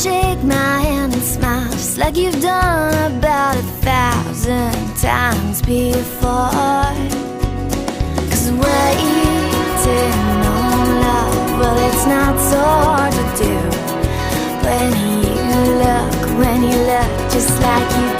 shake my hand and smile, just like you've done about 1,000 times before. 'Cause waiting on love, well, it's not so hard to do when you look just like you